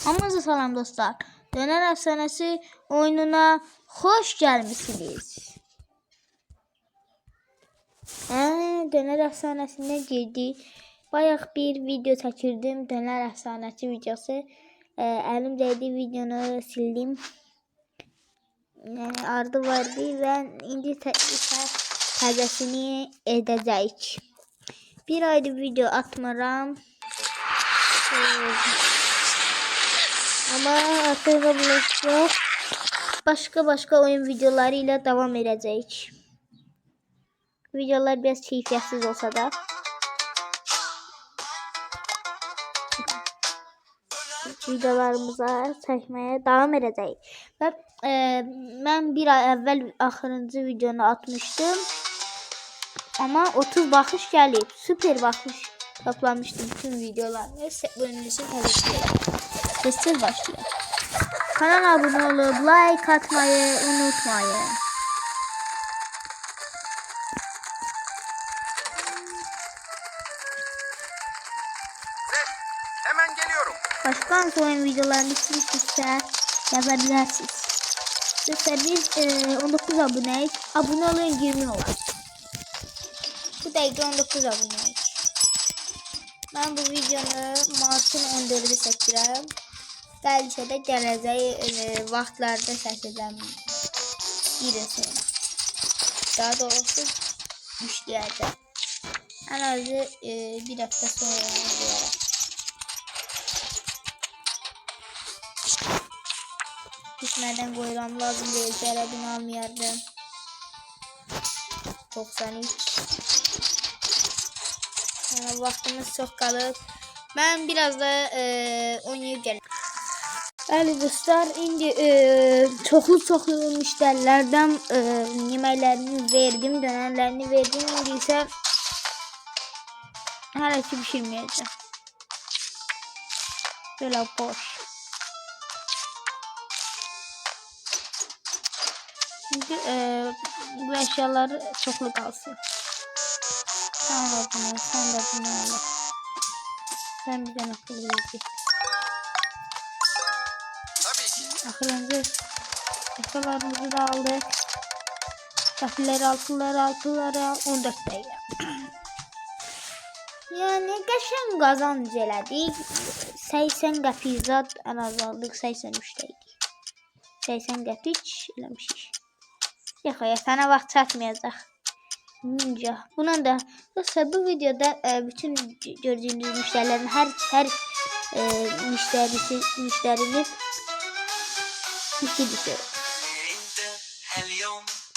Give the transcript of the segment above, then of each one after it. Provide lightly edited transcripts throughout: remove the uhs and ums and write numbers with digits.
Hamınıza salam dostlar. Döner Efsanesi oyununa hoş gelmişsiniz. Döner Efsanesi'ne girdik. Bayaq bir video çəkirdim. Döner Efsanesi videosu. Əlimdəki videonu sildim. Ardı vardı və indi təzəsini edəcəyik. Bir aydır video atmıram. Ama artık Roblox'ta başka oyun videoları ile devam edecek. Videolar biraz keyfiyetsiz olsa da. Videolarımıza çekmeye devam edeceğiz. Ve ben bir ay evvel axırıncı videonu atmıştım. Ama 30 bakış gelip süper bakış toplamıştım bütün videolarını. Bunun için təşəkkür Sessiz başlıyor. Kanala abone olup like atmayı unutmayın. Hemen geliyorum. Başka oyun videolarını istiyorsanız yazabilirsiniz. Mesela biz 19 aboneyiz. Abone olun 20 olur. Bu dakika 19 aboneyiz. Ben bu videonu Mart'ın 14'ü çəkirəm. Bəlkə də gələcək vaxtlarda çəkəcəm videosunu. Daha doğrusu yükləyəcəm. Ən azı bir həftə sonra olaraq. Düşmədən qoyuram, lazım deyil ki, hələ bunu almayardım. 93. Vaxtımız çok qalıb. Ben biraz da oynayıb gələm. Bəli dostlar, indi çoxlu müştərilərdən yeməklərini verdim, dönərlərini verdim. İndi isə hələ ki pişirməyəcəm. Belə boş. Şimdi bu əşyalar çoxlu qalsın. Sen de bunu al. Sen bizden akıl verecek. Tabii ki. Akıllıca eşyalarımızı da aldık. Kapıları altıları al. 14 dakika. Yani qəşəng qazanc elədik. 80 qəpik zat ən az aldıq. 83 dəqiq. 80 qəpik eləmişik. Yox, sənə vaxt çatmayacaq. Bunun da dostlar bu videoda bütün gördüğünüz müşterilerin her müşterinin ikilisi.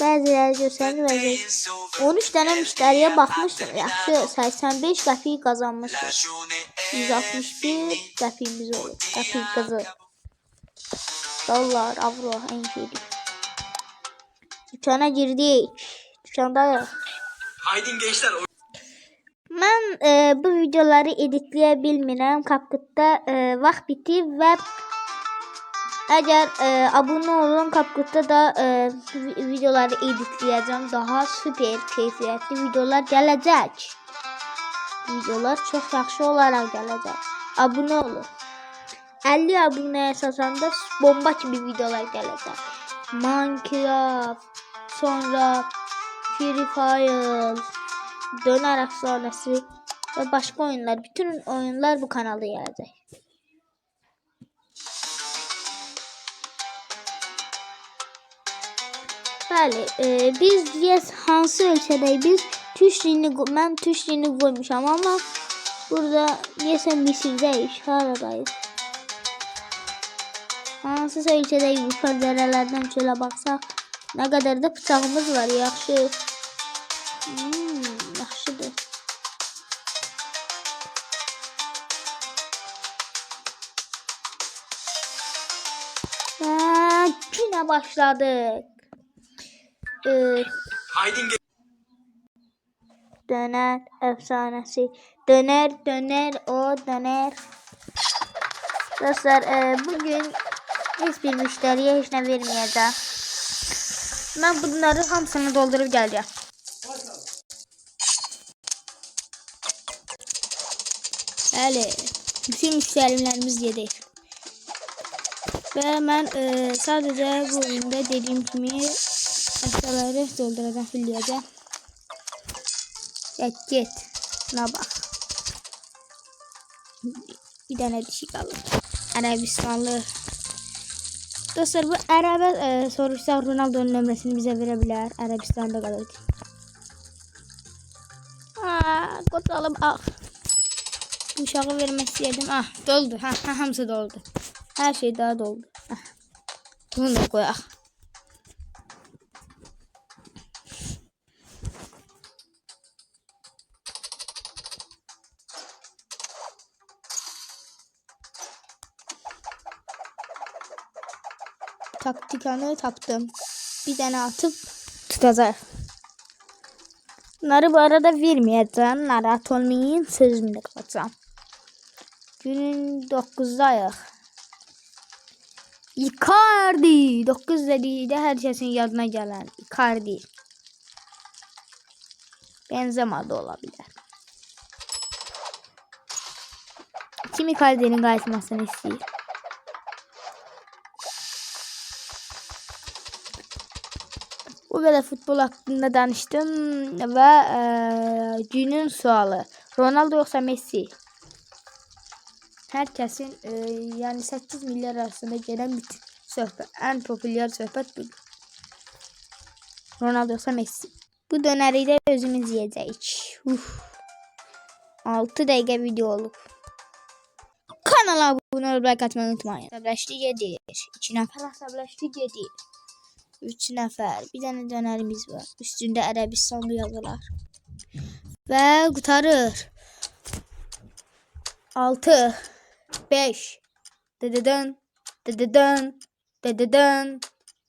Bazıları görseniz 13 tane müşteriye bakmıştım. Yaxşı 85 qəpik kazanmıştım. 161 qəpiyimiz olur. Qəpik kızı. Dolar, avro, en şeydi. Dükkana girdik. Dükkandayız. Haydi gençler. Ben bu videoları editleyebilmirəm. CapCut'da vaxt bitib və əgər abone olun CapCut'da da videoları editleyeceğim. Daha süper keyfiyyətli videolar gələcək. Videolar çox yaxşı olaraq gələcək. Abone olun. 50 abunəyə əsasında bomba kimi videolar gələcək. Minecraft, sonra Free Fire, Döner Efsanesi ve başka oyunlar. Bütün oyunlar bu kanalda gelecek. Bəli, biz yes hansı ölkədəyik? Biz mən Türk dilini qoymuşam ama burada yesəm Misirdəyik, haradayız? Hansısa ölkədəyik, bu pəncərələrdən çölə baxsaq nə qədər də bıçağımız var, yaxşı. Yaxşıdır. Güne başladık. Döner Efsanesi. Döner o döner. Dostlar bugün hiçbir müşteriye hiç ne vermeyeceğim. Ben bunları hamısını doldurup geleceğim. Bəli, bütün müştərilərimiz yedi. Və mən sadəcə bu oyunda dediyim kimi əşyaları dolduracağım, fulləyəcəm. Get. Buna bax. Bir dənə dişi qalır. Ərəbistanlı. Dostlar, bu ərəbə soruşsaq Ronaldo'nun nömrəsini bizə verə bilər. Ərəbistanda qalır. Qotalım. Uşağı vermək istəyirdim. Doldu. Hamısı doldu. Hər şey daha doldu. Bunu da qoyaq. Taktikanı tapdım. Bir dənə atıb tutacaq. Bunları bu arada verməyəcəm. Narahat olmayın. Sözümdə qalacağım. Günün 9'dayıq. Icardi. 9 dedikdə hər kəsin yadına gələn Icardi. Benzema da ola bilər. Kim Icardi'nin qayıtmasını istəyir? Bu kadar futbol hakkında danıştım ve günün sualı. Ronaldo yoksa Messi? Herkesin yani 8 milyar arasında gelen bir söhbət. En popüler söhbət budur. Ronaldo yoksa Messi? Bu döneri de özümüz yiyeceğiz. 6 dakika video olup. Kanala abone olup like atmayı unutmayın. Asabləşdi gedir. 2 nəfər asabləşdi gedir. 3 nəfər. Bir dənə dönərimiz var. Üstündə Ərəbistanlı yazılar. Və qutarır. 6 5 Dıdıdın Dıdıdın Dıdıdın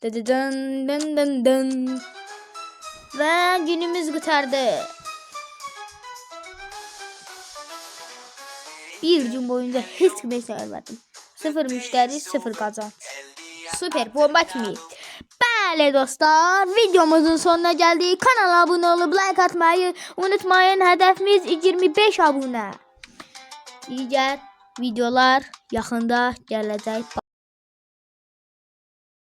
Dıdıdın Dın dın dın. Və günümüz qutardı. Bir gün boyunca heç kimə sərvədim. 0 müştəri, 0 qazanc. Süper bomba kimi. Bəli dostlar, videomuzun sonuna geldik. Kanala abone olup like atmayı unutmayın. Hedefimiz 25 abone. Diğer videolar yaxında gələcək.